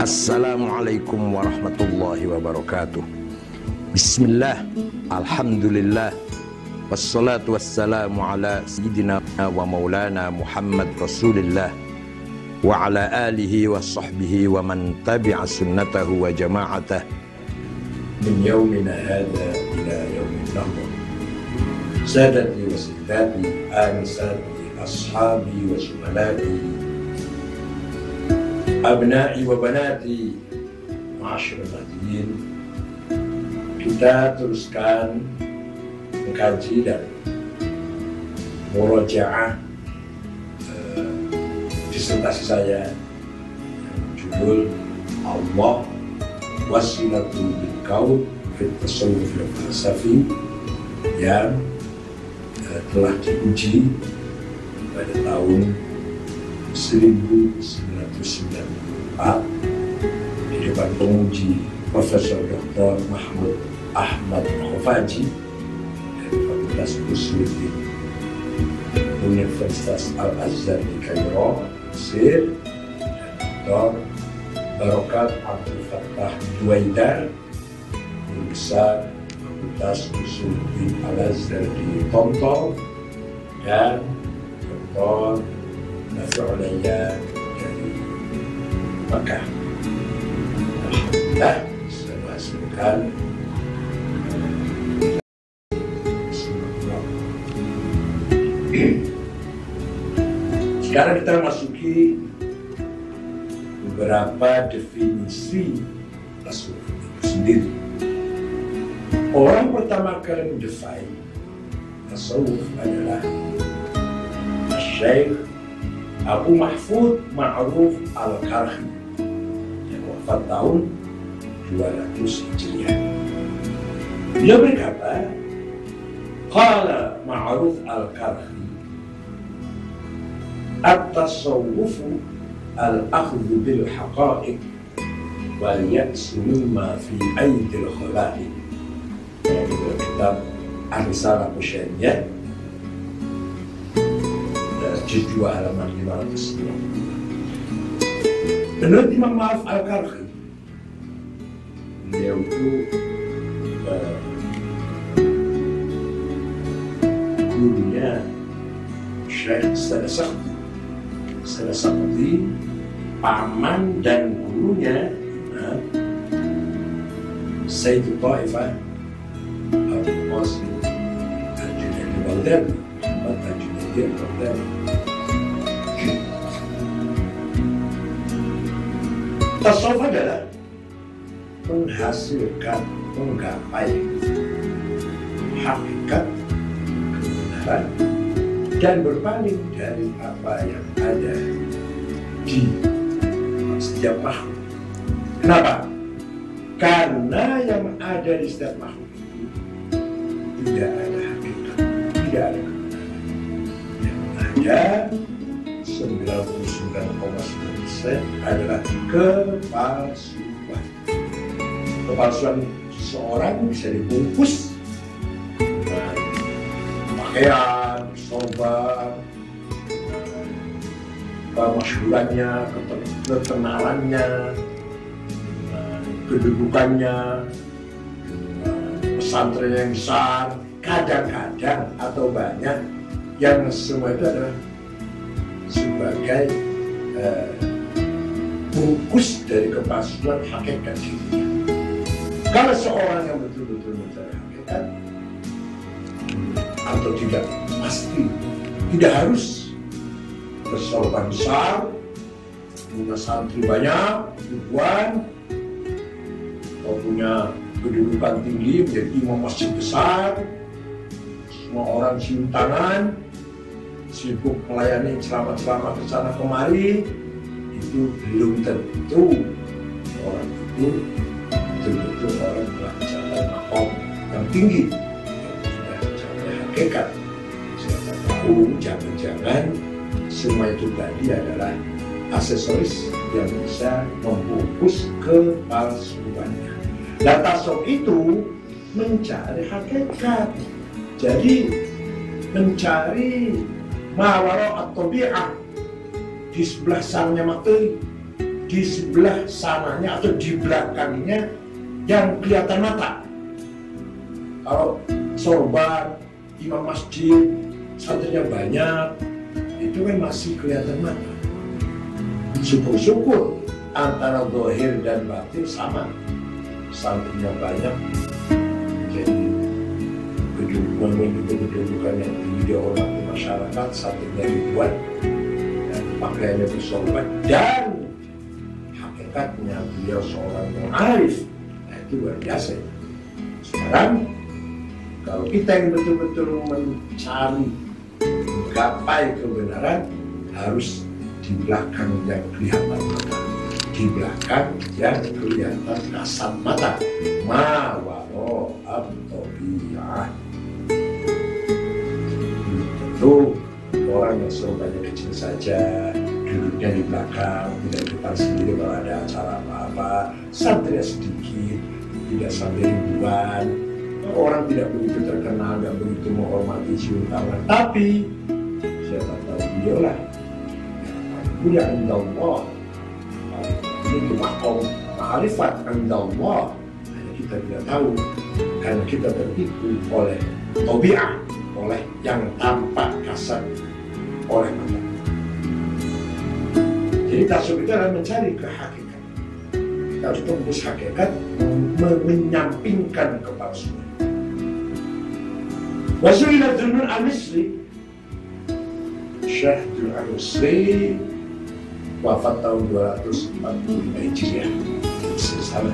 Assalamualaikum warahmatullahi wabarakatuh. Bismillah, alhamdulillah, wassalatu wassalamu ala sayyidina wa maulana Muhammad Rasulillah wa ala alihi wa sahbihi wa man tabi'a sunnatahu wa jama'atah min yawmina hadha ila yawmin nahur. Sadati wa sayyidati, anisati, ashabi wa zumalati, abna'i wa banati, ma'asyiral hadirin. Kita teruskan mengkaji dan murojaah disertasi saya yang berjudul Allah wasilatul bil kaun fit tasawuf fil falsafi, yang telah diuji pada tahun 1994 di depan penguji Profesor Dr. Mahmud Ahmad Khofaji dari Fakultas Usuluddin Universitas Al-Azhar di Kairo, Mesir, dan Dr. Barokat Abdul Fattah Duwaidar, Guru Besar Fakultas Usuluddin Al-Azhar di Tomtol, dan Dr. Nafi'ulaya dari Makkah. Alhamdulillah bisa menghasilkan sekarang kita masuki beberapa definisi tasawuf itu sendiri. Orang pertama kali mendefine tasawuf adalah Syekh Abu Mahfud Ma'ruf Al-Karhi yang wafat tahun 200 Hijriah. Beliau berkata, qala Ma'ruf Al-Karhi, at-tasawwufu al-akhdhu bil haqa'iq wal ya'su mimma fi aydil khala'iq. Dari kitab Ar-Risalah Qusyai'iyah, juz 2 halaman 509. Menurut Imam Ma'ruf Al-Karhi, beliau itu gurunya Syekh Sadasakti, paman dan gurunya Sayyid Ta'ifah Abdul Qasim Al-Junaidi Al-Baghdadi, Muhammad Al-Junaidi Al-Baghdadi. Tasawuf adalah menghasilkan, menggapai hakikat kebenaran dan berpaling dari apa yang ada di setiap makhluk. Kenapa? Karena yang ada di setiap makhluk itu tidak ada hakikat, tidak ada kebenaran. Yang ada 99,9% adalah kepalsuan. Kepalsuan seseorang bisa dibungkus dengan pakaian, sorban, kemasyhurannya, keterkenalannya, kedudukannya, pesantren yang besar, kadang-kadang atau banyak, yang semua itu adalah sebagai bungkus dari kepalsuan hakikat dirinya. Kalau seorang yang betul-betul mencari hakikat atau tidak pasti, tidak harus bersorban besar, punya santri banyak, ribuan, atau punya kedudukan tinggi, menjadi imam masjid besar, semua orang cium tangan, sibuk melayani ceramah-ceramah ke sana kemari. Itu belum tentu orang itu betul-betul orang telah mencapai maqam yang tinggi, yang sudah mencapai hakikat. Siapa tahu jangan-jangan semua itu tadi adalah aksesoris yang bisa membungkus kepalsuannya. Dan tasawuf itu mencari hakikat, jadi mencari mawara at-tabi'ah, di sebelah sangnya materi, di sebelah sananya atau di belakangnya yang kelihatan mata. Kalau sorban, imam masjid, santrinya banyak, itu kan masih kelihatan mata. Syukur-syukur antara zahir dan batin sama, santrinya banyak, jadi kedudukan yang tinggi dihormati masyarakat, santrinya ribuan, dan pakaiannya bersorban, dan hakikatnya beliau seorang yang arif. Nah, itu luar biasa. Sekarang kalau kita yang betul-betul mencari menggapai kebenaran, harus di belakang yang kelihatan mata, di belakang yang kelihatan kasat mata. Ma waro at-tabi'ah. Tentu orang yang sorbannya kecil saja, duduknya di belakang, tidak di depan sendiri kalau ada acara apa-apa, santrinya sedikit, tidak sampai ribuan. Orang tidak begitu terkenal, tidak begitu menghormati cium tangan, tapi siapa tahu beliau lah punya indallah, itu makom ma'rifat indallah. Hanya kita tidak tahu karena kita tertipu oleh tabi'ah, oleh yang tampak kasat oleh mata. Jadi tasawuf itu adalah mencari kehakikat. Kita harus tembus hakikat, menyampingkan kepalsuan. Wasu'ila Dzunun al-Misri, Syekh Dzunun al-Misri wafat tahun 245 Hijriah. Sana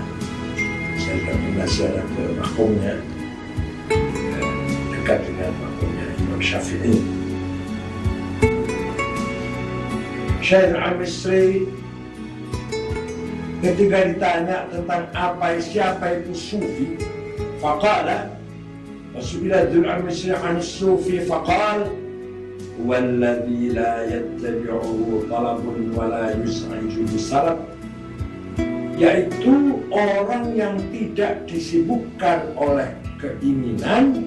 saya rekomendasi ada ke makomnya, dekat dengan makomnya Imam Syafi'i. Syekh al-Misri ketika ditanya tentang siapa itu sufi, faqala Rasulullah al-Misri an sufi faqal walladhi la yattabi'uhu talabun wa la yus'ajuhu salab, yaitu orang yang tidak disibukkan oleh keinginan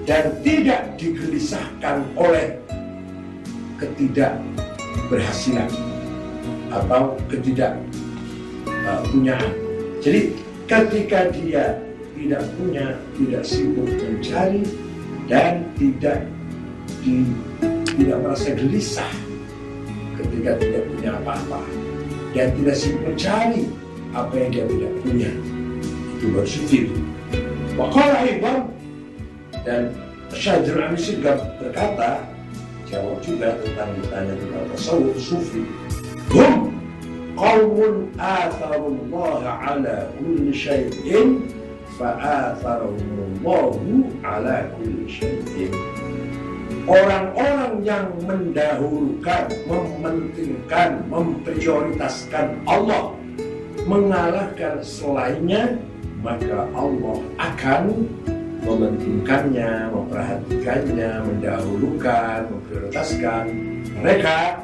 dan tidak digelisahkan oleh ketidakberhasilan atau ketidakpunyaan. Jadi ketika dia tidak punya, tidak sibuk mencari, dan tidak merasa gelisah ketika tidak punya apa-apa, dan tidak sibuk mencari apa yang dia tidak punya, itu baru sufi. Waqala Iban, dan Syekh Dzunun al-Misri berkata, jawab juga tentang ditanya tentang tasawuf sufi, hum qawmun atharullaha ala kulli syai'in fa'atharahumullahu ala kulli syai'in. Orang-orang yang mendahulukan, mementingkan, memprioritaskan Allah, mengalahkan selainnya, maka Allah akan mementingkannya, memperhatikannya, mendahulukan, memprioritaskan mereka,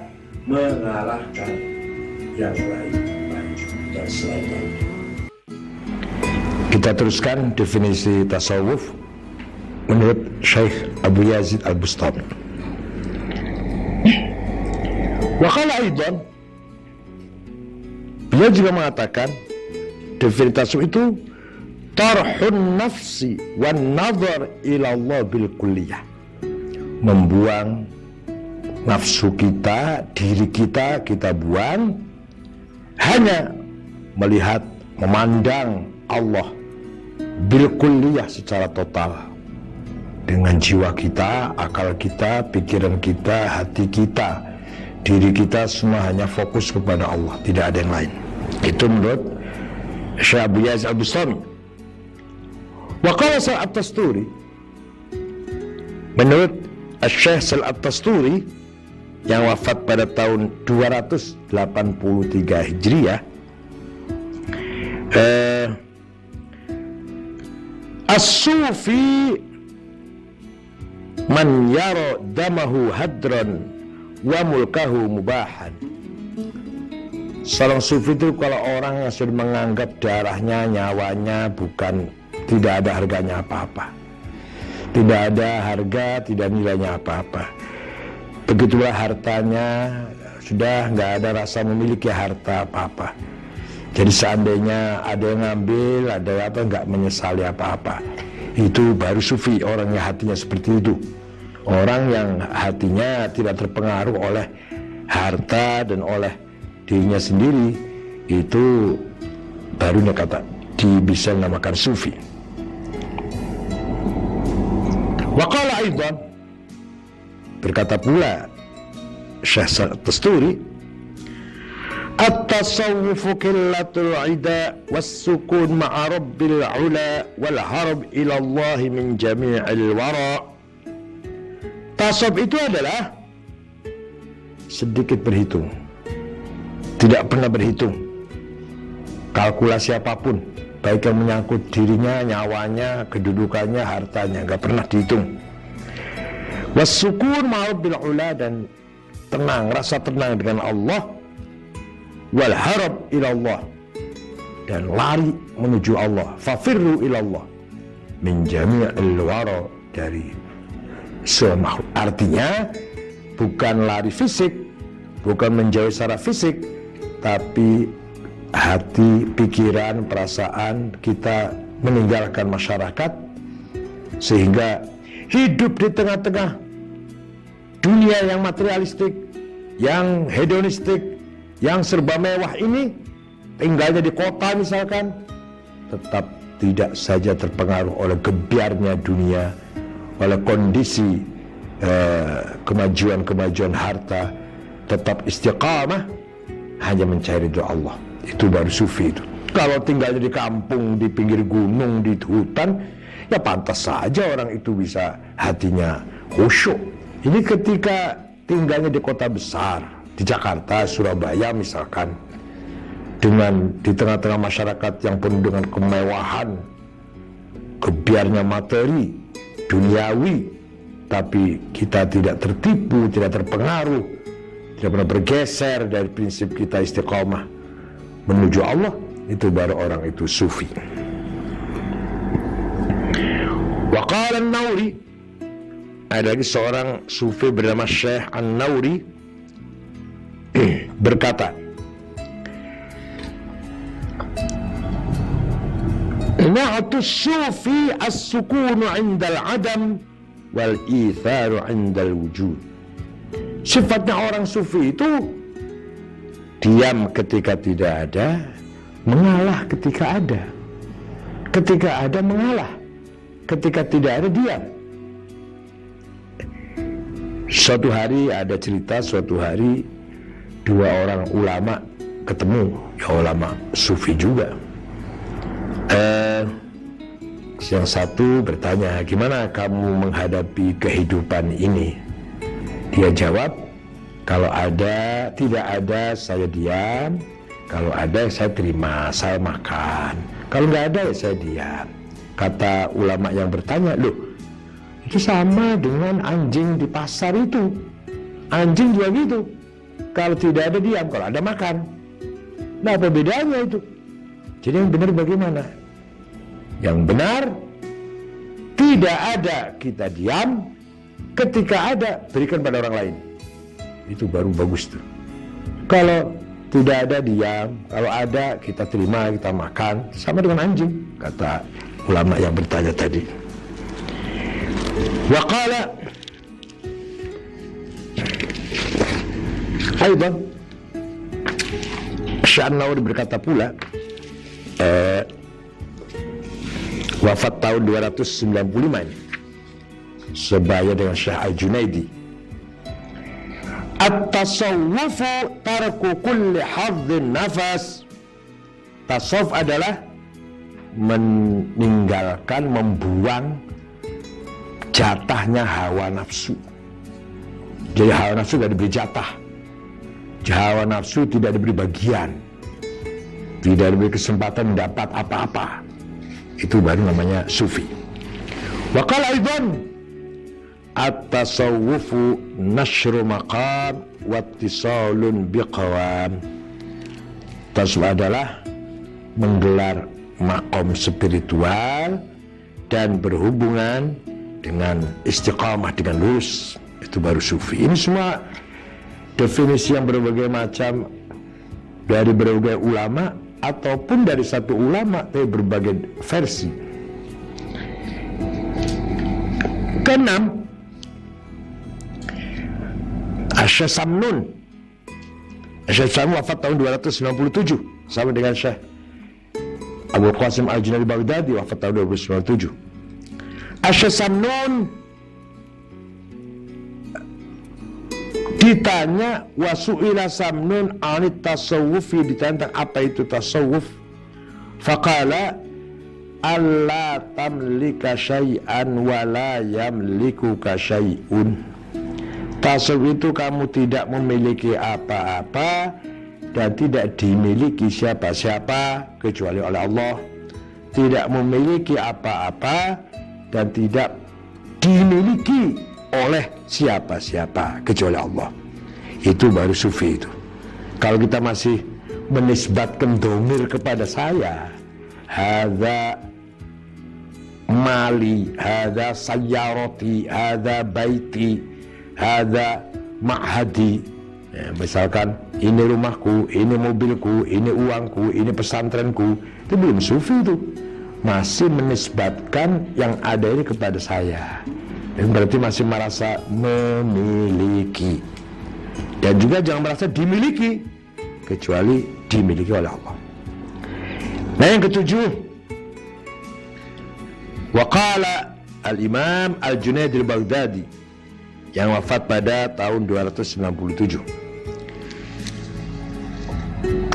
mengalahkan yang lain dan selainnya. Kita teruskan definisi tasawuf menurut Syekh Abu Yazid Al-Bustami. Wa qala aidan, beliau juga mengatakan definisi tasawuf itu tarhun nafsi wan nazar ila Allah bil kulliyah, membuang nafsu kita, diri kita buang, hanya melihat, memandang Allah bil kulliyah secara total, dengan jiwa kita, akal kita, pikiran kita, hati kita, diri kita, semua hanya fokus kepada Allah, tidak ada yang lain. Itu menurut Syekh Abu Yazid Al-Bustami. Wa qala Salah At-Tasturi, menurut Syekh Salah At-Tasturi yang wafat pada tahun 283 Hijriah, as-sufi man yara damahu hadran wa mulkahu mubahan. Seorang sufi itu kalau orang yang sudah menganggap darahnya, nyawanya bukan, tidak ada harganya apa-apa, tidak ada harga, tidak nilainya apa-apa. Begitulah hartanya, sudah nggak ada rasa memiliki harta apa-apa. Jadi seandainya ada yang ngambil, ada yang apa, nggak menyesali apa-apa. Itu baru sufi, orang yang hatinya seperti itu. Orang yang hatinya tidak terpengaruh oleh harta dan oleh dirinya sendiri, itu barunya kata bisa dinamakan sufi. Wa qala aidan, berkata pula Syekh Tusturi, at-tasawwufu qillatul 'ida was-sukun ma'a rabbil 'ula wal harb ila Allah min jami'il wara. Tasawuf itu adalah sedikit berhitung, tidak pernah berhitung kalkulasi apapun, baik yang menyangkut dirinya, nyawanya, kedudukannya, hartanya, nggak pernah dihitung. Was-sukun ma'a rabbil 'ula, dan tenang, rasa tenang dengan Allah, wal harab ilallah, dan lari menuju Allah, fafirru ilallah min jami'il wara, dari semua makhluk. Artinya bukan lari fisik, bukan menjauhi secara fisik, tapi hati, pikiran, perasaan kita meninggalkan masyarakat, sehingga hidup di tengah-tengah dunia yang materialistik, yang hedonistik, yang serba mewah ini, tinggalnya di kota misalkan, tetap tidak saja terpengaruh oleh gebiarnya dunia, oleh kondisi kemajuan-kemajuan harta, tetap istiqamah hanya mencari doa Allah. Itu baru sufi itu. Kalau tinggalnya di kampung, di pinggir gunung, di hutan, ya pantas saja orang itu bisa hatinya khusyuk. Ini ketika tinggalnya di kota besar, di Jakarta, Surabaya misalkan, dengan di tengah-tengah masyarakat yang penuh dengan kemewahan, gebiarnya materi, duniawi, tapi kita tidak tertipu, tidak terpengaruh, tidak pernah bergeser dari prinsip kita istiqomah menuju Allah, itu baru orang itu sufi. Wa qala an-Nauri, ada lagi seorang sufi bernama Syekh An-Nauri berkata, na'atus sufi as-sukunu 'indal 'adam wal itharu 'indal wujud. Sifatnya orang sufi itu diam ketika tidak ada, mengalah ketika ada. Ketika ada mengalah, ketika tidak ada diam. Suatu hari ada cerita, suatu hari dua orang ulama ketemu, ya ulama sufi juga. Yang satu bertanya, gimana kamu menghadapi kehidupan ini? Dia jawab, kalau ada, tidak ada saya diam, kalau ada saya terima, saya makan, kalau nggak ada ya saya diam. Kata ulama yang bertanya, loh, itu sama dengan anjing di pasar itu. Anjing juga gitu, kalau tidak ada diam, kalau ada makan. Nah, apa bedanya itu? Jadi yang benar bagaimana? Yang benar, tidak ada kita diam, ketika ada berikan pada orang lain. Itu baru bagus tuh. Kalau tidak ada diam, kalau ada kita terima, kita makan, sama dengan anjing, kata ulama yang bertanya tadi. Wa qala aidan, Syekh An-Nauri berkata pula, wafat tahun 295 ini, sebaya dengan Syekh Al-Junaidi. At-tasawwufu tarku kulli hadzin nafas. Tasawuf adalah meninggalkan, membuang jatahnya hawa nafsu. Jadi hawa nafsu tidak diberi jatah, hawa nafsu tidak diberi bagian, tidak diberi kesempatan mendapat apa-apa. Itu baru namanya sufi. Wa qala aidan, at-tasawwufu nashru maqam wattisalun biqawam. Tasawuf adalah menggelar makom spiritual dan berhubungan dengan istiqamah, dengan lurus. Itu baru sufi. Ini semua definisi yang berbagai macam dari berbagai ulama ataupun dari satu ulama tapi berbagai versi. Keenam, Syekh Samnun. Syekh Samnun wafat tahun 297 sama dengan Syekh Abu Qasim Al-Junaidi Baghdadi wafat tahun 297. Syekh Samnun ditanya wasu'ila Samnun anit tasawufi, ditanya apa itu tasawuf. Faqala alla tamlika syai'an wa la yamlikuka syai'un. Tasawuf itu kamu tidak memiliki apa-apa dan tidak dimiliki siapa-siapa kecuali oleh Allah. Tidak memiliki apa-apa dan tidak dimiliki oleh siapa-siapa kecuali Allah. Itu baru sufi itu. Kalau kita masih menisbatkan domir kepada saya, hadza mali, hadza sayyarati, hadza baiti, hadza ma'hadi, ya, misalkan ini rumahku, ini mobilku, ini uangku, ini pesantrenku, itu belum sufi itu. Masih menisbatkan yang ada ini kepada saya. Itu berarti masih merasa memiliki. Dan juga jangan merasa dimiliki, kecuali dimiliki oleh Allah. Nah, yang ketujuh, waqala al-Imam Al-Junaidi Al-Baghdadi yang wafat pada tahun 297.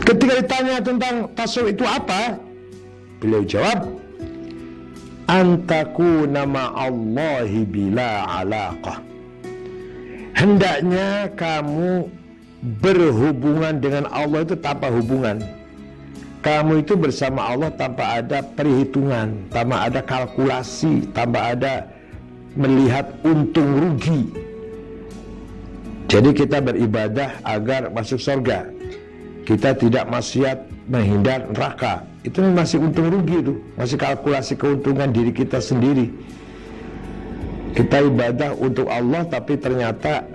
Ketika ditanya tentang tasawuf itu apa, beliau jawab, antakuna ma'allahi bila alaqah. Hendaknya kamu berhubungan dengan Allah itu tanpa hubungan. Kamu itu bersama Allah tanpa ada perhitungan, tanpa ada kalkulasi, tanpa ada melihat untung rugi. Jadi kita beribadah agar masuk surga. Kita tidak maksiat, menghindar neraka. Itu masih untung rugi itu, masih kalkulasi keuntungan diri kita sendiri. Kita ibadah untuk Allah tapi ternyata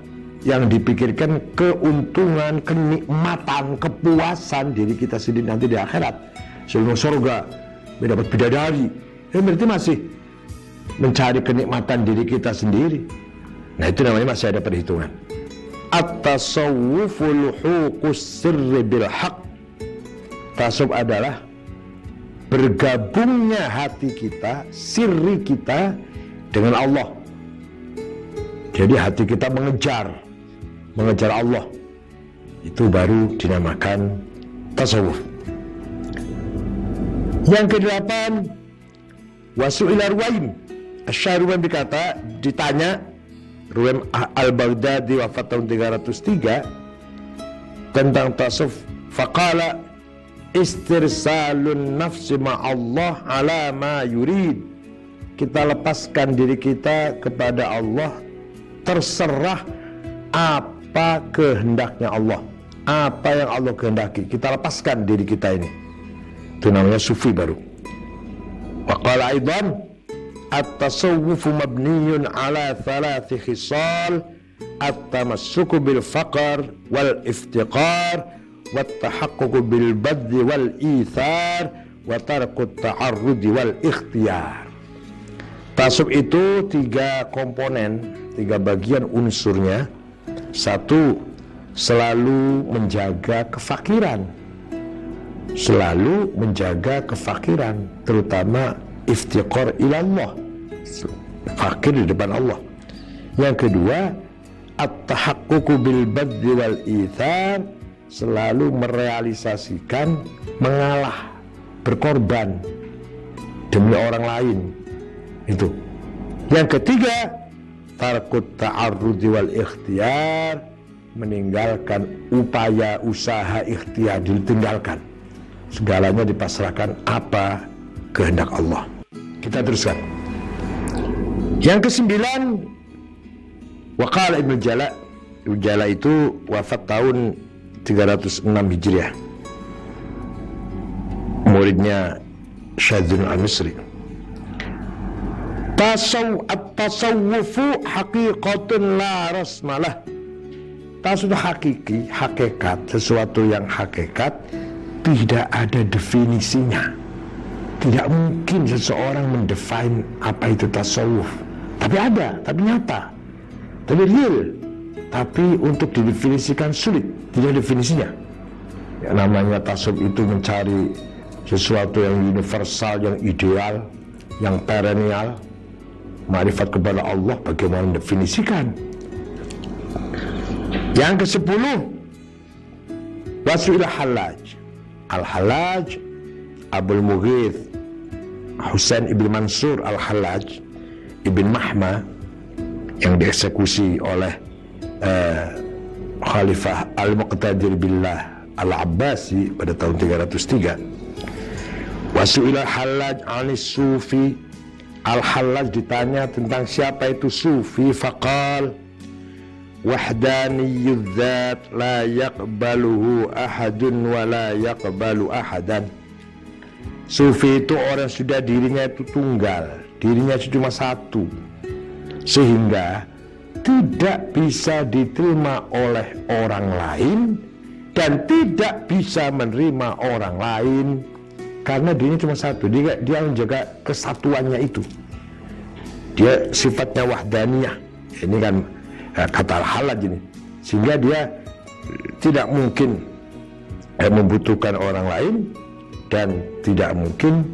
yang dipikirkan keuntungan, kenikmatan, kepuasan diri kita sendiri nanti di akhirat. Sebelum surga, mendapat bidadari. Itu berarti masih mencari kenikmatan diri kita sendiri. Nah, itu namanya masih ada perhitungan. At-tasawwuful huqus sirri bil haq. Tasawuf adalah bergabungnya hati kita, sirri kita dengan Allah. Jadi hati kita mengejar Allah. Itu baru dinamakan tasawuf. Yang kedelapan, wasu'ila Ruwaim. Asy-Syarihun berkata, ditanya Ruwaim Al-Baghdadi wafat tahun 303 tentang tasawuf. Faqala istirsalun nafsi ma'allah ala ma yurid. Kita lepaskan diri kita kepada Allah, terserah apa kehendaknya Allah, apa yang Allah kehendaki, kita lepaskan diri kita ini. Itu namanya sufi baru. Waqala aidan at-tasawwufu mabniyun ala thalathi khisal, at-tamassuku bil faqr wal iftiqar, wat tahaqququ bil badli wal ithar, wa tarku ta'arrudi wal ikhtiyar. Tasawuf itu 3 komponen, 3 bagian unsurnya. 1, selalu menjaga kefakiran. Selalu menjaga kefakiran, terutama iftiqar ilallah, fakir di depan Allah. Yang kedua, at-tahaqququ bil badli wal ithar, selalu merealisasikan mengalah, berkorban demi orang lain. Itu. Yang ketiga, tarkut ta'arrudi wal ikhtiyar, meninggalkan upaya usaha ikhtiar, ditinggalkan. Segalanya dipasrahkan apa kehendak Allah. Kita teruskan. Yang ke-9, waqala Ibnu Jala. Ibnu Jala itu wafat tahun 306 Hijriah. Muridnya Syadzun Al-Misri. At-tasawwufu haqiqatun la rasmalah. tasawuf itu hakiki, hakikat, sesuatu yang hakikat, tidak ada definisinya. Tidak mungkin seseorang mendefine apa itu tasawuf. Tapi ada, tapi nyata, tapi real. Tapi untuk didefinisikan sulit, tidak definisinya. Ya, namanya tasawuf itu mencari sesuatu yang universal, yang ideal, yang perennial, ma'rifat kepada Allah. Bagaimana mendefinisikan? Yang ke-10, wasu'ila Hallaj. Al-Hallaj Abul Mughith Husain ibn Mansur Al-Hallaj ibn Mahma, yang dieksekusi oleh Khalifah Al-Muqtadir Billah Al-Abbasi pada tahun 303. Wasu'ila Hallaj anis sufi. Al-Hallaj ditanya tentang siapa itu sufi, faqal wahdaniyud dzat la yaqbaluhu ahadun wa la yaqbalu ahadan. Sufi itu orang sudah dirinya itu tunggal, dirinya cuma satu, sehingga tidak bisa diterima oleh orang lain dan tidak bisa menerima orang lain, karena dirinya cuma satu. Dia menjaga kesatuannya itu. Dia sifatnya wahdaniyah. Ini kan kata Al-Hallaj ini. Sehingga dia tidak mungkin membutuhkan orang lain dan tidak mungkin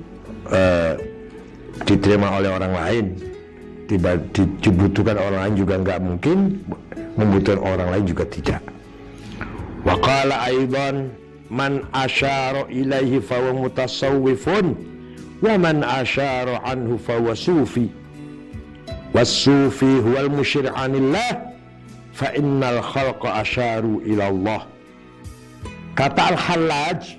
diterima oleh orang lain. Dibutuhkan orang lain juga nggak mungkin, membutuhkan orang lain juga tidak. Wa qala aidan man asyara ilaihi fahuwa mutasawwifun wa man asyara anhu fahuwa sufi. Was-sufi huwal musyir 'anillah fa innal khalqa asyaru ila Allah. Kata Al-Hallaj,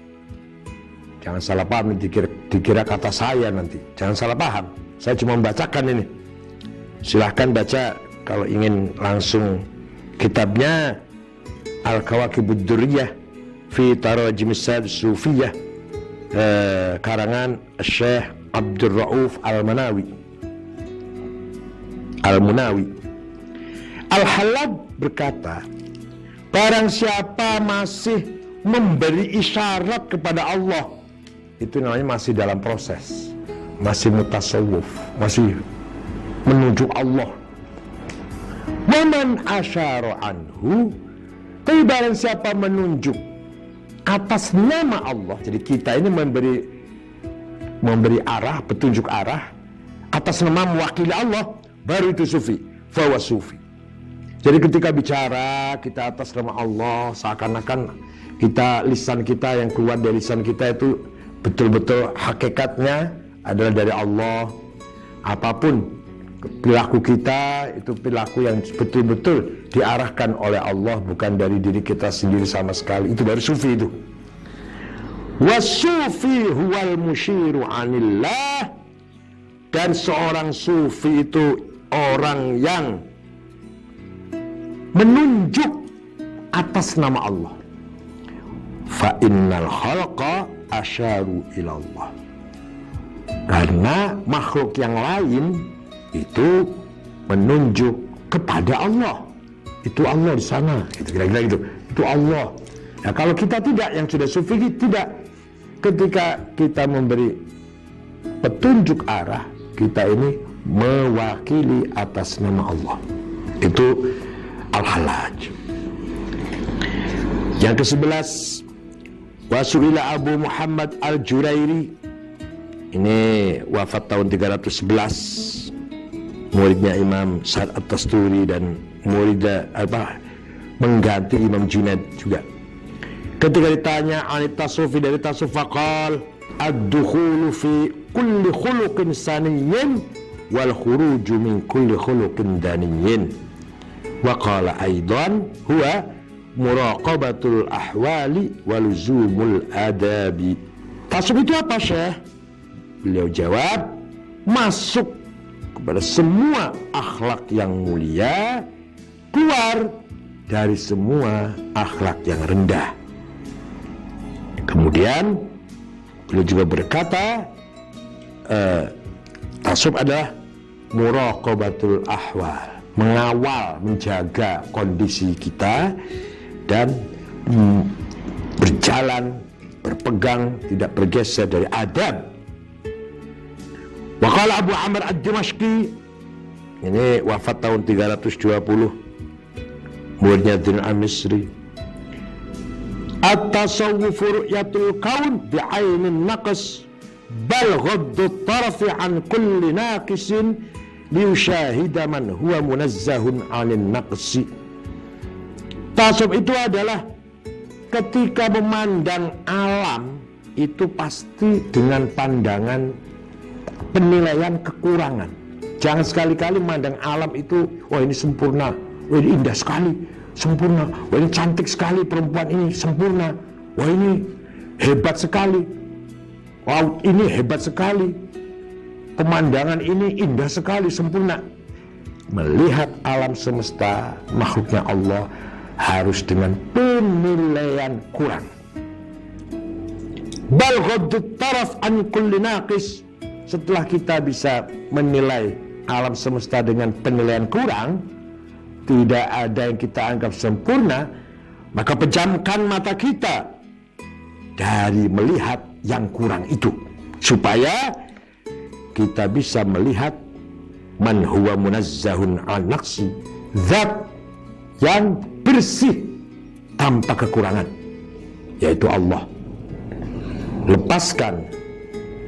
jangan salah paham, dikira kata saya nanti. Jangan salah paham. Saya cuma membacakan ini. Silahkan baca kalau ingin langsung kitabnya Al-Kawakibud Durriyah fi Tarajim Sufiyah, karangan Syekh Abdul Rauf Al-Munawi. Al-Hallaj berkata, barang siapa masih memberi isyarat kepada Allah, itu namanya masih dalam proses, masih mutasawuf, masih menunjuk Allah. Waman asyara anhu, tapi barang siapa menunjuk atas nama Allah, jadi kita ini memberi arah, petunjuk arah atas nama mewakili Allah, baru itu sufi, fahuwa sufi. Jadi ketika bicara kita atas nama Allah, seakan-akan lisan kita yang keluar dari lisan kita itu betul-betul hakikatnya adalah dari Allah. Apapun perilaku kita itu perilaku yang betul-betul diarahkan oleh Allah, bukan dari diri kita sendiri sama sekali. Itu baru sufi itu. Was-sufi huwal musyiru 'anillah. Dan seorang sufi itu orang yang menunjuk atas nama Allah. Fa innal khalqa asyaru ila Allah. Karena makhluk yang lain itu menunjuk kepada Allah. Itu Allah di sana, gitu, kira-kira gitu. Itu Allah. Nah, kalau kita tidak, yang sudah sufi tidak. Ketika kita memberi petunjuk arah, kita ini mewakili atas nama Allah. Itu Al-Hallaj. Yang ke-11, wasu'ila Abu Muhammad Al-Jurairi. Ini wafat tahun 311, muridnya Imam Sa'ad At-Tasturi dan muridnya mengganti Imam Junaid juga. Ketika ditanya anit tasawufi, dari tasawuf, faqal ad-dukhulu fi kulli khuluqin saniyyin wal khuruju min kulli khuluqin daniyyin. Wa qala aidan huwa muraqabatul ahwali wa luzumul adabi. Tasawuf itu apa, Syekh? Beliau jawab, masuk kepada semua akhlak yang mulia, keluar dari semua akhlak yang rendah. Kemudian beliau juga berkata, tasawuf adalah muraqabatul ahwal. mengawal, menjaga kondisi kita dan berjalan, berpegang, tidak bergeser dari adab. Waqala Abu Amr ad-Dimashqi, ini wafat tahun 320, muridnya Din al-Misri. At-tasawwufu ru'yatul kaun bi'ainin naqs bal ghaddu tarafi an kulli naqisin liyushahida man huwa munazzahun 'anil naqsi. Tasawuf itu adalah ketika memandang alam itu pasti dengan pandangan penilaian kekurangan. Jangan sekali-kali memandang alam itu, wah ini sempurna, wah ini indah sekali, sempurna, wah ini cantik sekali perempuan ini, sempurna, wah ini hebat sekali, wah ini hebat sekali, pemandangan ini indah sekali, sempurna. Melihat alam semesta, makhluknya Allah harus dengan penilaian kurang. Bal ghaddut taraf an kulli naqis. Setelah kita bisa menilai alam semesta dengan penilaian kurang, tidak ada yang kita anggap sempurna, maka pejamkan mata kita dari melihat yang kurang itu, supaya kita bisa melihat man huwa munazzahun an naqsi, zat yang bersih tanpa kekurangan, yaitu Allah. Lepaskan,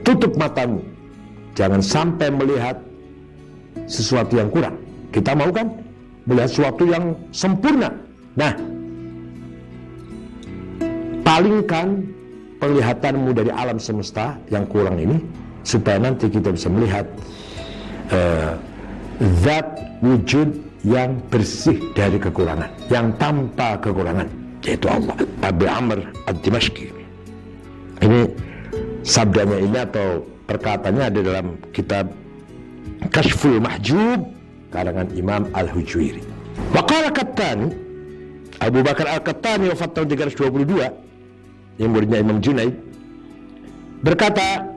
tutup matamu, jangan sampai melihat sesuatu yang kurang. Kita mau kan melihat sesuatu yang sempurna. Nah, palingkan penglihatanmu dari alam semesta yang kurang ini, supaya nanti kita bisa melihat zat wujud yang bersih dari kekurangan, yang tanpa kekurangan, yaitu Allah. Abu Amr ad-Dimashqi. Ini sabdanya ini atau perkataannya ada dalam kitab Kashful Mahjub karangan Imam Al-Hujuiri. Waqala Qattani, Abu Bakar Al-Qattani wafat tahun 322, yang muridnya Imam Junaid, berkata,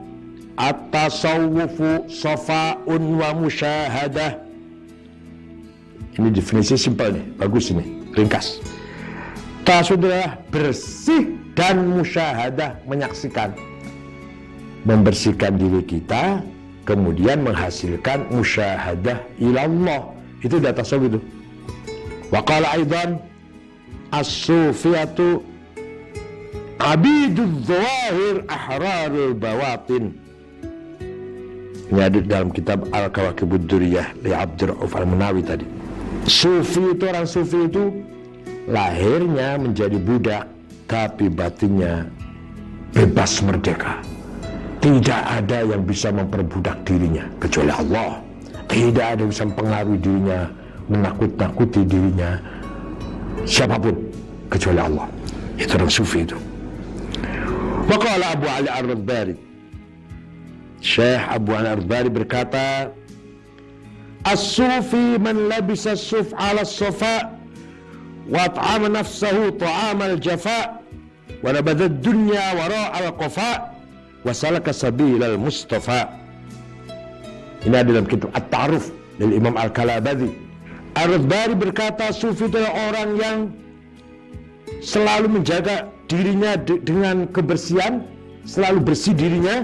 at-tasawwufu safa'un wa musyahadah. Ini definisi simpel nih, bagus ini, ringkas. Tasawuf adalah bersih dan musyahadah, menyaksikan, membersihkan diri kita, kemudian menghasilkan musyahadah ilallah. Itu data tasawuf itu. Wa qala aidan as-sufiyatu abidul zawahir ahrarul bawatin. Ini ada dalam kitab Al-Kawakibud Duriyah li Abdurrauf Al-Munawi tadi. Sufi itu, orang sufi itu lahirnya menjadi budak, tapi batinnya bebas merdeka. Tidak ada yang bisa memperbudak dirinya kecuali Allah. Tidak ada yang bisa mempengaruhi dirinya, menakut-nakuti dirinya, siapapun kecuali Allah. Itu orang sufi itu. Waqala Abu Ali Ar-Radbari, Syekh Abu Ali Ar-Radbari berkata, as-sufi man labisa as-suf ala as-safa wa at'ama nafsahu ta'amal jafa wa nabadha ad-dunya wara'a al-qafa wa salaka sabilal mustafa. Ini ada dalam kitab At-Ta'aruf dari Imam Al-Kalabadi. Ar-Radbari berkata, sufi adalah orang yang selalu menjaga dirinya dengan kebersihan, selalu bersih dirinya,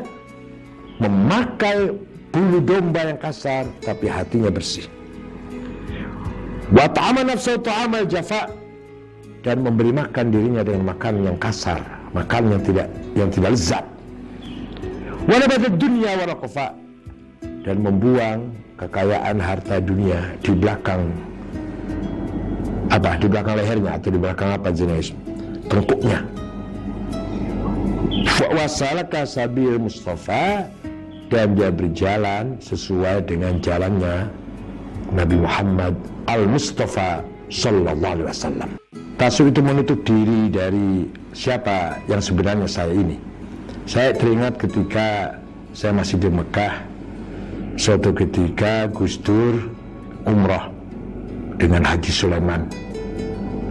memakai bulu domba yang kasar, tapi hatinya bersih. Wa ta'ama nafsahu ta'amal jafa, dan memberi makan dirinya dengan makan yang kasar, makan yang tidak lezat. Wa nabadha dunya wa raqafa, dan membuang kekayaan harta dunia di belakang di belakang lehernya atau di belakang jenis tengkuknya. Wa salaka sabil mustafa, dan dia berjalan sesuai dengan jalannya Nabi Muhammad Al-Mustafa Sallallahu Alaihi Wasallam. Tasawuf itu menutup diri dari siapa yang sebenarnya saya ini. Saya teringat ketika saya masih di Mekah, suatu ketika Gus Dur umrah dengan Haji Sulaiman.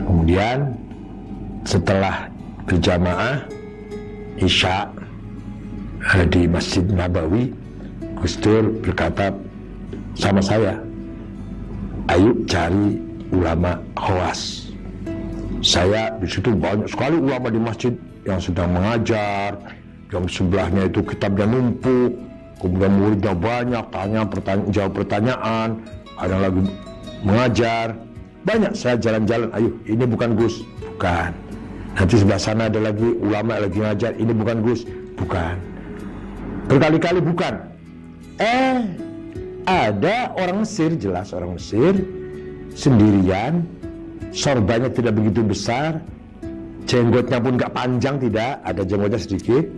Kemudian setelah berjamaah Isya di Masjid Nabawi, Gus Dur berkata sama saya, ayo cari ulama khawas. Saya di situ banyak sekali ulama di masjid yang sedang mengajar, yang sebelahnya itu kitabnya numpuk, kemudian muridnya banyak, jawab pertanyaan, ada lagi mengajar, banyak. Saya jalan-jalan, ayo ini bukan Gus, bukan. Nanti sebelah sana ada lagi ulama lagi ngajar, ini bukan Gus, bukan. Berkali-kali bukan. Ada orang Mesir, jelas orang Mesir, sendirian, sorbannya tidak begitu besar, jenggotnya pun gak panjang, tidak, ada jenggotnya sedikit,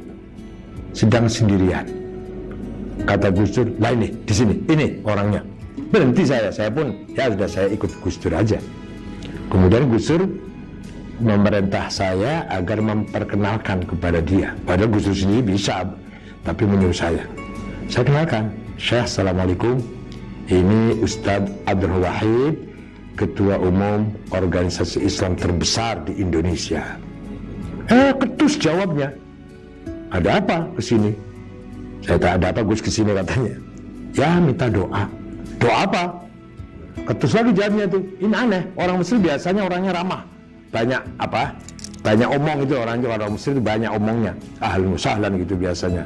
sedang sendirian. Kata Gus Dur, lah ini, di sini, ini orangnya. Berhenti saya pun, ya sudah, saya ikut Gus Dur aja. Kemudian Gus Dur memerintah saya agar memperkenalkan kepada dia. Padahal Gus Dur sendiri bisa, tapi menyuruh saya. Saya kenalkan, Syekh, assalamualaikum. Ini Ustadz Abdul Wahid, Ketua Umum organisasi Islam terbesar di Indonesia. Ketus jawabnya. Ada apa kesini? Saya tak ada apa Gus kesini, katanya. Ya minta doa. Doa apa? Ketus lagi jawabnya tuh. Ini aneh. Orang Mesir biasanya orangnya ramah. Banyak apa? Banyak omong itu orang Mesir itu banyak omongnya. Ahlan sahlan gitu biasanya.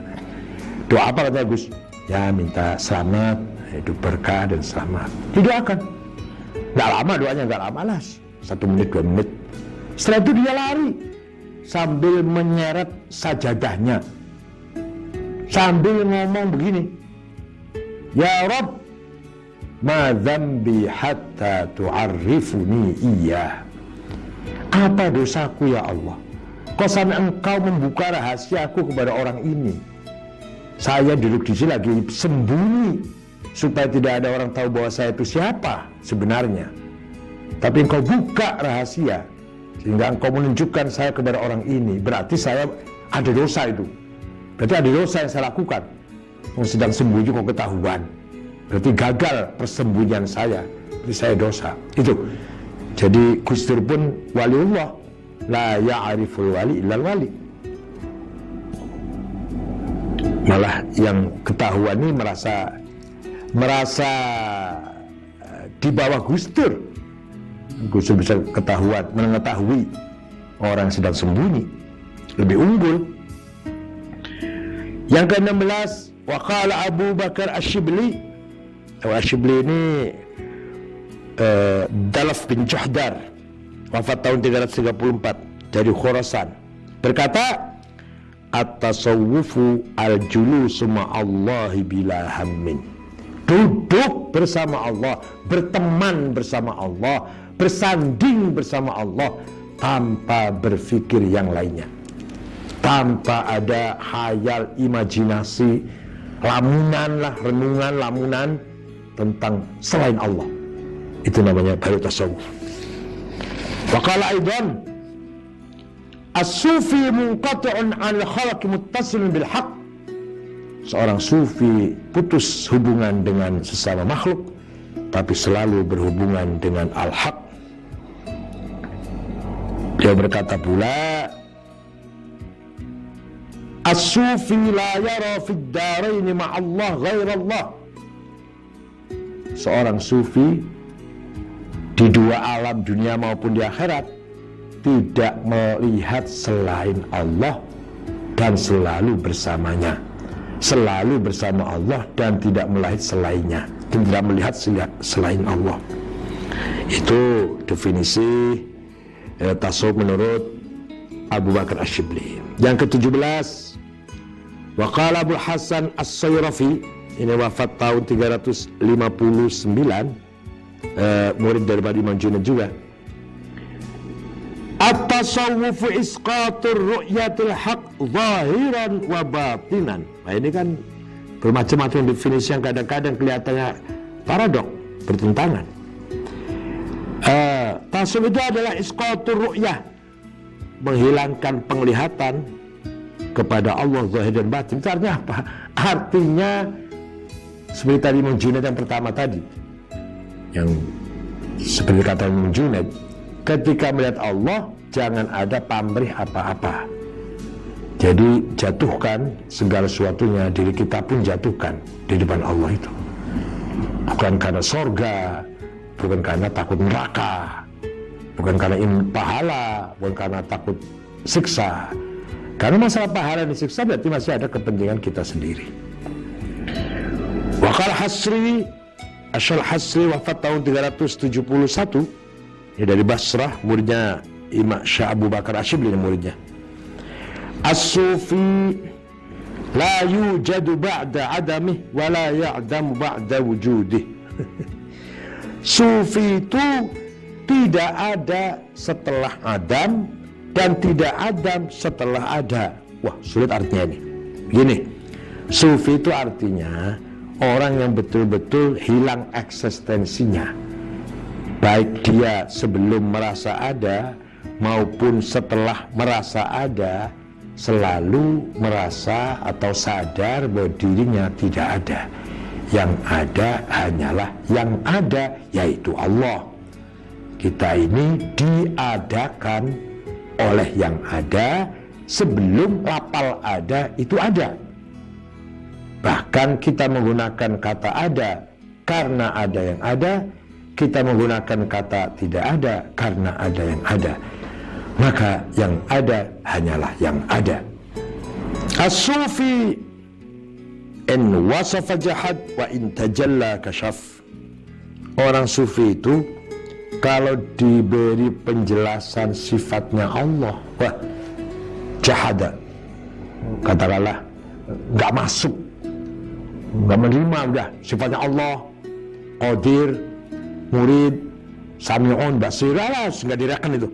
Doa apa katanya Gus? Ya minta selamat, hidup berkah dan selamat. Didoakan. Gak lama doanya, gak lama lah, 1 menit 2 menit. Setelah itu dia lari sambil menyeret sajadahnya, sambil ngomong begini, Ya Rabb, ma dzambi hatta tu'arrifuni iya. Apa dosaku ya Allah, kok sampai engkau membuka rahasiaku kepada orang ini? Saya duduk di sini lagi sembunyi supaya tidak ada orang tahu bahwa saya itu siapa sebenarnya. Tapi engkau buka rahasia sehingga engkau menunjukkan saya kepada orang ini. Berarti saya ada dosa itu. Berarti ada dosa yang saya lakukan. Sedang sembunyi kok ketahuan. Berarti gagal persembunyian saya. Berarti saya dosa. Itu. Jadi Gus Dur pun waliullah. La ya'riful wali illal wali. Malah yang ketahuan ini merasa di bawah Gus Dur. Gus Dur bisa mengetahui orang sedang sembunyi, lebih unggul. Yang ke-16, waqala Abu Bakar Asyibli. Asyibli ini Dalaf bin Juhdar, wafat tahun 334 dari Khurasan, berkata, at-tasawwufu al-julusu ma'allahi bila hammin. Duduk bersama Allah, berteman bersama Allah, bersanding bersama Allah tanpa berpikir yang lainnya, tanpa ada khayal, imajinasi, renungan lamunan tentang selain Allah. Itu namanya baru tasawuf. Wa qala aidan as-sufi munqati'un 'anil khalq muttasilun bil haqq. Seorang sufi putus hubungan dengan sesama makhluk, tapi selalu berhubungan dengan al-haq. Dia berkata pula, as-sufi la yara fid daraini ma'allah ghairallah. Seorang sufi di dua alam, dunia maupun di akhirat, tidak melihat selain Allah dan selalu bersamanya. Selalu bersama Allah dan tidak melihat selainnya, tidak melihat selain Allah. Itu definisi tasawuf menurut Abu Bakar Asyibli. Yang ke-17, waqala Abu Hasan As-Sayrafi, ini wafat tahun 359, murid daripada Imam Junaid juga. At-tasawwufu isqatur ru'yatil haq zahiran wa batinan. Nah ini kan bermacam-macam definisi yang kadang-kadang kelihatannya paradok, bertentangan. Tasawuf itu adalah isqatur ru'yah, menghilangkan penglihatan kepada Allah zahir dan batin. Itu artinya apa? Artinya seperti tadi Imam Junaid yang pertama tadi, yang seperti kata Imam Junaid, ketika melihat Allah jangan ada pamrih apa-apa. Jadi jatuhkan segala sesuatunya, diri kita pun jatuhkan di depan Allah itu. Bukan karena sorga, bukan karena takut neraka, bukan karena ingin pahala, bukan karena takut siksa. Karena masalah pahala dan siksa berarti masih ada kepentingan kita sendiri. Waqal Hasri, Asy'al Hasri wafat tahun 371. Ini dari Basrah, muridnya Imam Syekh Abu Bakar Asyibli, muridnya. As-sufi la yujadu ba'da adamih wa la ya'damu ba'da wujudih. Sufi itu tidak ada setelah Adam dan tidak adam setelah ada. Wah, sulit artinya ini. Gini, sufi itu artinya orang yang betul-betul hilang eksistensinya, baik dia sebelum merasa ada maupun setelah merasa ada, selalu merasa atau sadar bahwa dirinya tidak ada. Yang ada hanyalah yang ada, yaitu Allah. Kita ini diadakan oleh yang ada sebelum lapal ada itu ada. Bahkan kita menggunakan kata ada karena ada yang ada, kita menggunakan kata tidak ada karena ada yang ada. Maka yang ada hanyalah yang ada. As-sufi in wasafa jahad wa in tajalla kashaf. Orang sufi itu kalau diberi penjelasan sifatnya Allah, wah, jahada, katakanlah nggak masuk, nggak menerima, udah sifatnya Allah, qadir, murid, sami'un, basir, nggak dirakan itu.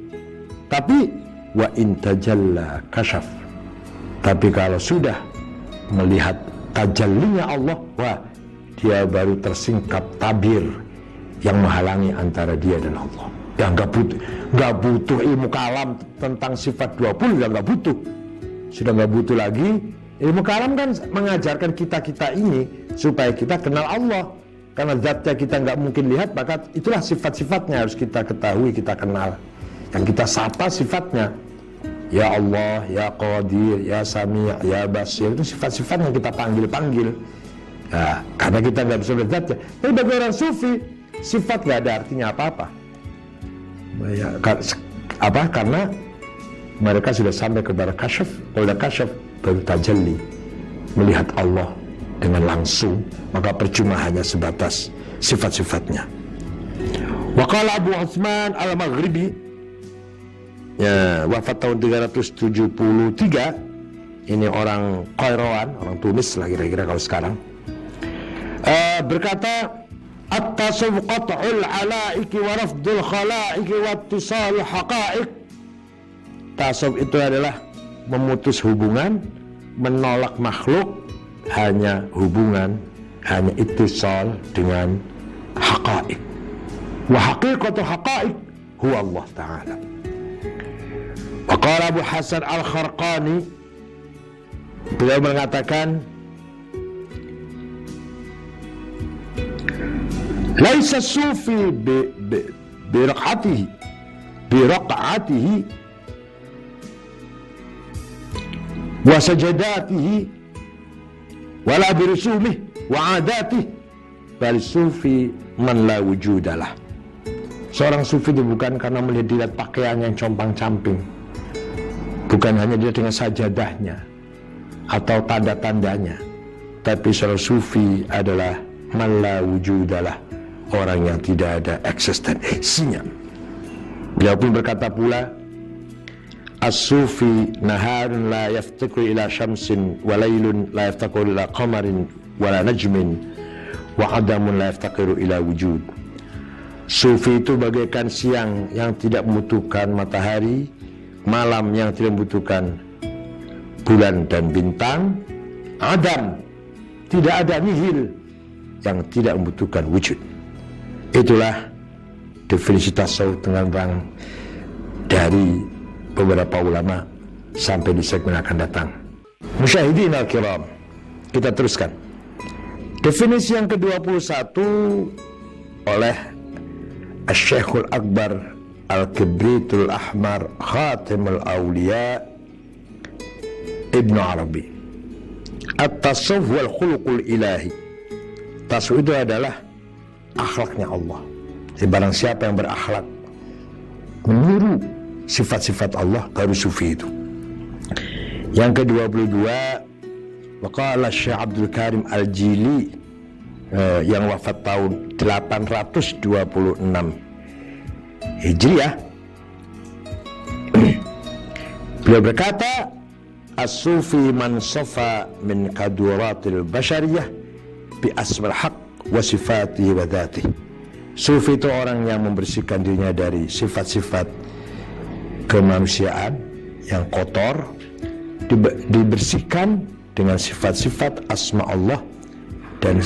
Tapi wa in tajalla kashaf. Tapi kalau sudah melihat tajallinya Allah, wah, dia baru tersingkap tabir yang menghalangi antara dia dan Allah. Ya nggak butuh ilmu kalam tentang sifat 20, ya nggak butuh. Sudah nggak butuh lagi. Ilmu kalam kan mengajarkan kita ini supaya kita kenal Allah. Karena zatnya kita nggak mungkin lihat, maka itulah sifat-sifatnya harus kita ketahui, kita kenal. Yang kita sapa sifatnya. Ya Allah, ya Qadir, ya Sami', ya Basir, itu sifat-sifat yang kita panggil-panggil. Ya, karena kita nggak bisa melihat zatnya. Tapi bagi orang sufi, sifat nggak ada artinya apa-apa. Ya, karena mereka sudah sampai kepada kasyaf. Kalau sudah kasyaf, baru tajalli, melihat Allah dengan langsung, maka percuma hanya sebatas sifat-sifatnya. Waqala Abu Utsman Al-Maghribi, ya, wafat tahun 373. Ini orang Qairawaan, orang Tunis lah kira-kira kalau sekarang. Berkata, at-tasawwuf qat'ul alaiki wa rafdul khalaiki wa ittisal haqa'iq. Tasawuf itu adalah memutus hubungan, menolak makhluk, hanya hubungan, hanya ittisal dengan haqa'iq. Wa haqiqatu haqa'iq huwa Allah Ta'ala. Waqala Abu Hasan Al-Kharqani, beliau mengatakan, laisa sufi biraq'atihi wa sajadatihi wala birusumihi wa adatihi, bal sufi man la wujudalah. Seorang sufi itu bukan karena melihat pakaian yang compang-camping, bukan hanya dia dengan sajadahnya atau tanda-tandanya, tapi seorang sufi adalah man la wujudalah, orang yang tidak ada eksistensinya. Beliau pun berkata pula, as-sufi naharun la yaftakiru ila syamsin wa laylun la yaftakiru ila qamarin wa la najmin wa adamun la yaftakiru ila wujud. Sufi itu bagaikan siang yang tidak membutuhkan matahari, malam yang tidak membutuhkan bulan dan bintang, adam, tidak ada, nihil, yang tidak membutuhkan wujud. Itulah definisi tasawuf terang dari beberapa ulama sampai di segmen akan datang. Musyahidin al-kiram, kita teruskan. Definisi yang ke-21 oleh Asy-Syekhul Akbar Al-Kibritul Ahmar Khatimul Awliya Ibnu Arabi. At-tasawuf wal khuluqul ilahi. Tasawuf itu adalah akhlaknya Allah, Barang siapa yang berakhlak meniru sifat-sifat Allah, baru sufi itu. Yang ke-22, waqala Syekh Abdul Karim Al-Jili yang wafat tahun 826 Hijriah. Beliau berkata, as-sufi man safa min qaduratil bashariyah bi asmal haq wa sifatihi wa dhatihi. Sufi itu orang yang membersihkan dirinya dari sifat-sifat kemanusiaan yang kotor, dibersihkan dengan sifat-sifat asma Allah dan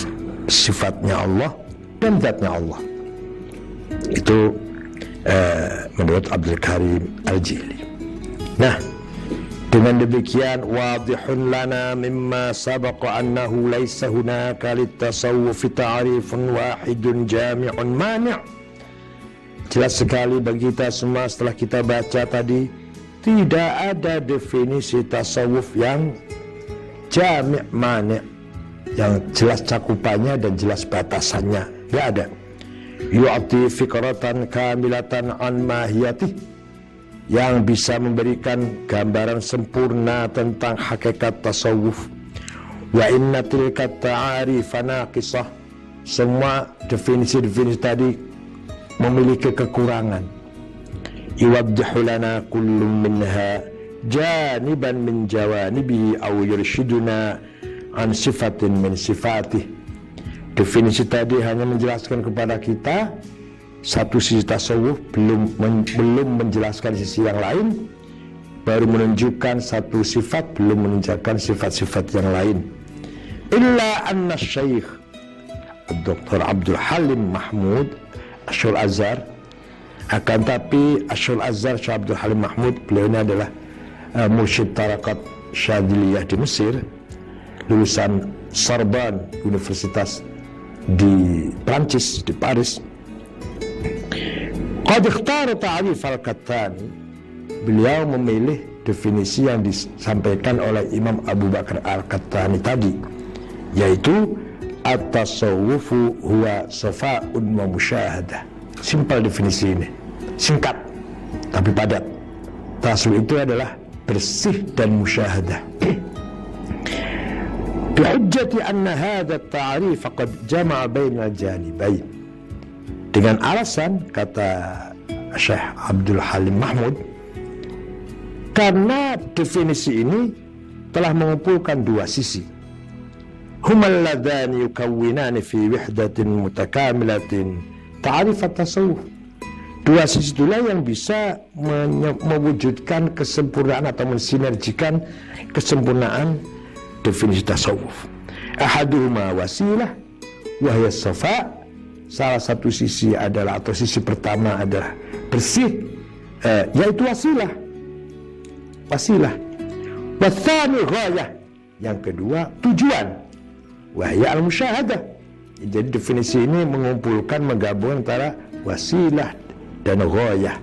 sifatnya Allah dan zatnya Allah. Itu menurut Abdul Karim Al-Jili. Nah, dengan demikian wadihun lana mimma sabaqa annahu laysa hunaka litasawwuf ta'rifun wahidun jami'un mani'. Jelas sekali bagi kita semua setelah kita baca tadi, tidak ada definisi tasawuf yang jami' mani', yang jelas cakupannya dan jelas batasannya. Tidak ada. Yu'ti fikratan kamilatan an mahiyatih, yang bisa memberikan gambaran sempurna tentang hakikat tasawuf. Wa inna tilka ta'arifa naqisah, semua definisi-definisi tadi memiliki kekurangan. Yuwaddihu lana kullu minha janiban min jawanibihi aw yurshiduna an sifatin min sifatih. Definisi tadi hanya menjelaskan kepada kita satu sisi tasawuf, belum menjelaskan sisi yang lain, baru menunjukkan satu sifat, belum menunjukkan sifat-sifat yang lain. Illa anna Syekh Dr. Abdul Halim Mahmud Asyul Azhar, akan tapi Asyul Azhar Syekh Abdul Halim Mahmud, beliau ini adalah mursyid tariqat Syadziliyah di Mesir, lulusan Sorbonne Universitas di Prancis, di Paris. Qad ikhtara ta'rif al-Qattani, beliau memilih definisi yang disampaikan oleh Imam Abu Bakar Al-Qattani tadi, yaitu at-tasawwufu huwa safa'un wa musyahadah. Simpel definisi ini, singkat tapi padat. Tasawuf itu adalah bersih dan musyahadah. Bihujjati anna hadha at-ta'rif qad jama'a bainal janibain, dengan alasan, kata Syekh Abdul Halim Mahmud, karena definisi ini telah mengumpulkan dua sisi. Humal ladhani yukawwinani fi wahdatin mutakamilatin ta'rif at-tasawuf. Dua sisi itulah yang bisa mewujudkan kesempurnaan atau mensinergikan kesempurnaan definisi tasawuf. Ahaduhuma wasilah wa hiya safa'. Salah satu sisi adalah, atau sisi pertama adalah bersih, yaitu wasilah. Wathani ghayah, yang kedua tujuan, wahya al-musyahadah. Jadi definisi ini mengumpulkan, menggabung antara wasilah dan ghayah.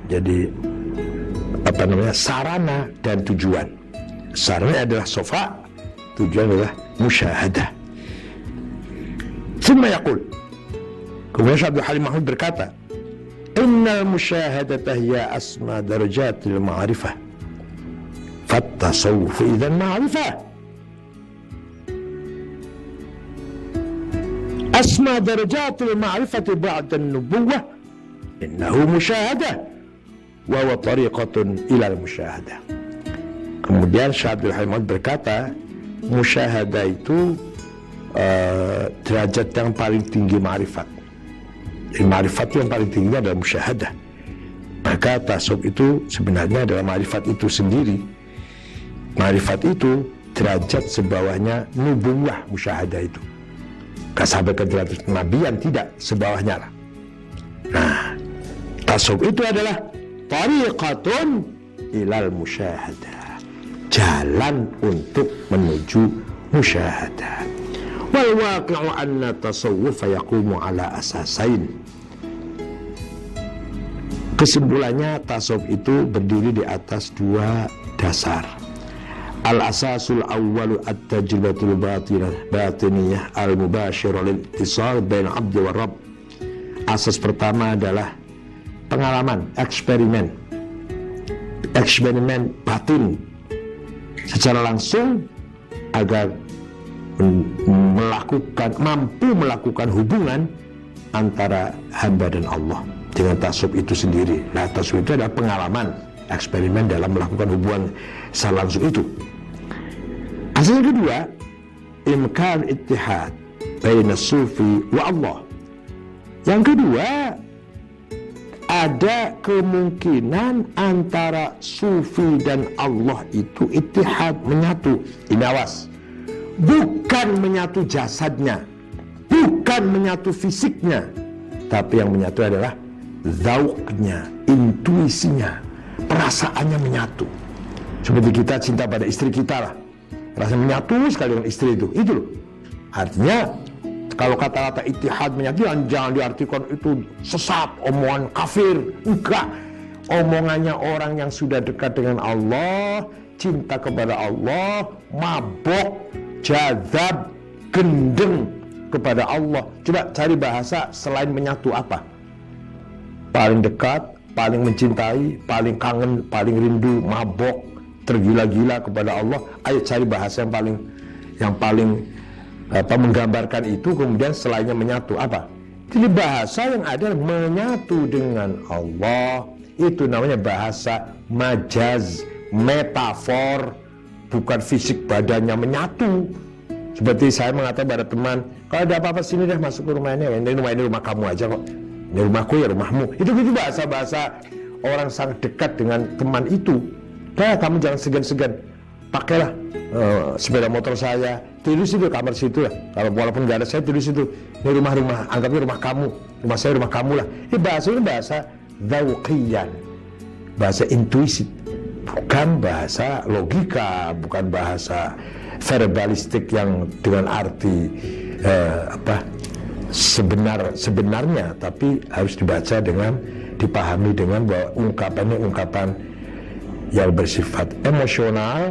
Jadi sarana dan tujuan. Sarana adalah sofa, tujuan adalah musyahadah. Thumma yaqul, kemudian Syekh Abdul Halim Mahmud berkata, innal musyahadata hiya asma darajatil ma'rifah, fattasawwuf idzan ma'rifah. Asma darajatil ma'rifati ba'da an-nubuwah innahu musyahadah wa huwa tariqatun ila al-musyahadah. Kemudian Syekh Abdul Halim Mahmud berkata, musyahadah itu derajat yang paling tinggi ma'rifat. Ma'rifat yang paling tinggi adalah musyahadah. Maka tasawuf itu sebenarnya adalah ma'rifat itu sendiri. Ma'rifat itu derajat sebawahnya nubuwah musyahadah itu. Gak sampai ke derajat kenabian, tidak, sebawahnya lah. Nah, tasawuf itu adalah tariqatun ilal musyahadah, jalan untuk menuju musyahadah. Wal waqi'u anna tasawwuf yaqumu ala asasain. Kesimpulannya, tasawuf itu berdiri di atas dua dasar. Al-asasul awwalu at-tajribatul batiniyah al-mubashirah lil ittisal bain 'abdi wa rabb. asas pertama adalah pengalaman, eksperimen batin secara langsung agar mampu melakukan hubungan antara hamba dan Allah dengan tasawuf itu sendiri. Nah, tasawuf itu adalah pengalaman, eksperimen dalam melakukan hubungan secara langsung itu. Asal yang kedua, imkan ittihad baina sufi wa Allah. Yang kedua, ada kemungkinan antara sufi dan Allah itu ittihad, menyatu. Ini awas, bukan menyatu jasadnya, bukan menyatu fisiknya, tapi yang menyatu adalah zauknya, intuisinya, perasaannya menyatu. Seperti kita cinta pada istri kita lah, rasanya menyatu sekali dengan istri itu loh. Artinya kalau kata-kata ittihad, menyatu, jangan diartikan itu sesat, omongan kafir. Enggak, omongannya orang yang sudah dekat dengan Allah, cinta kepada Allah, mabok, jazab, gendeng kepada Allah. Coba cari bahasa selain menyatu apa? Paling dekat, paling mencintai, paling kangen, paling rindu, mabok, tergila-gila kepada Allah. Ayo cari bahasa yang paling menggambarkan itu, kemudian selainnya menyatu apa? Jadi bahasa yang ada menyatu dengan Allah itu namanya bahasa majaz, metafor, bukan fisik badannya menyatu. Seperti saya mengatakan pada teman, kalau ada apa-apa sini deh, masuk ke rumah ini rumah kamu aja kok, ini rumahku ya rumahmu. Itu bahasa-bahasa orang sangat dekat dengan teman itu. Kamu jangan segan-segan, pakailah sepeda motor saya, tidur situ, kamar situ lah. Kalau walaupun nggak ada saya, tidur situ. Ini rumah, anggapnya rumah kamu, rumah saya rumah kamu lah. Ini bahasa dzauqiyan, bahasa intuisi, bukan bahasa logika, bukan bahasa verbalistik yang dengan arti sebenarnya, tapi harus dibaca dengan dipahami dengan bahwa ungkapannya ungkapan yang bersifat emosional,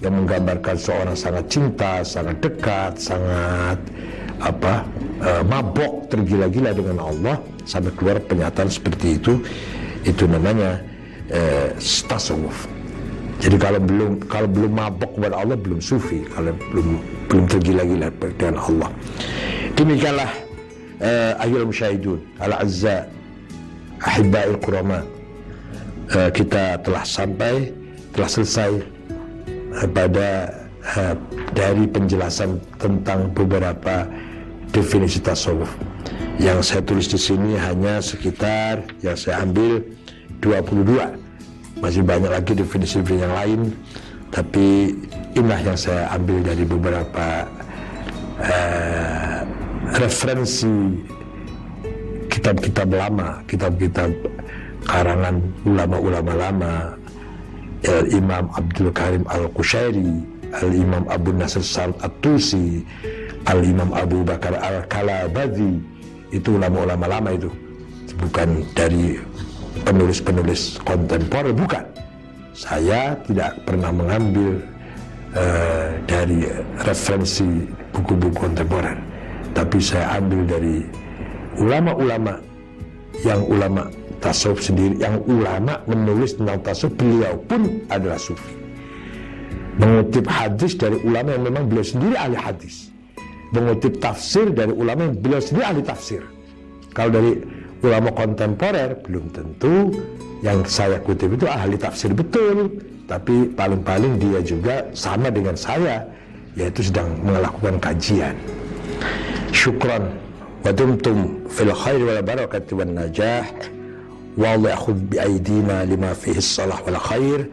yang menggambarkan seorang sangat cinta, sangat dekat, sangat mabok, tergila-gila dengan Allah, sampai keluar pernyataan seperti itu namanya tasawuf. Jadi kalau belum mabok kepada Allah, belum sufi. Kalau belum tergila-gila dengan Allah. Demikianlah ayyuhal musyahidun al-azza ahibba'il kurama, kita telah selesai pada dari penjelasan tentang beberapa definisi tasawuf. Yang saya tulis di sini hanya sekitar yang saya ambil 22. Masih banyak lagi definisi yang lain, tapi inilah yang saya ambil dari beberapa referensi kitab-kitab lama, kitab-kitab karangan ulama-ulama lama, Imam Abdul Karim Al-Qushairi, Al-Imam Abu Nasr Sa'd At-Tusi, Al-Imam Abu Bakar Al-Kalabadhi. Itu ulama-ulama lama itu, bukan dari penulis-penulis kontemporer, bukan. Saya tidak pernah mengambil dari referensi buku-buku kontemporer, tapi saya ambil dari ulama-ulama yang ulama tasawuf sendiri, yang ulama menulis tentang tasawuf, beliau pun adalah sufi. Mengutip hadis dari ulama yang memang beliau sendiri ahli hadis, mengutip tafsir dari ulama yang beliau sendiri ahli tafsir. Kalau dari ulama kontemporer, belum tentu yang saya kutip itu ahli tafsir betul, tapi paling-paling dia juga sama dengan saya, yaitu sedang melakukan kajian. Syukran wa dumtum fil khair wal barakati wan najah, wa Allah ya'khudh bi aydina lima fihi as-salah wal khair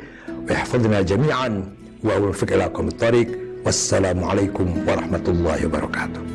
wa yahfazna jami'an wa yuwaffiq ila aqwamit thariq. Wassalamu alaikum warahmatullahi wabarakatuh.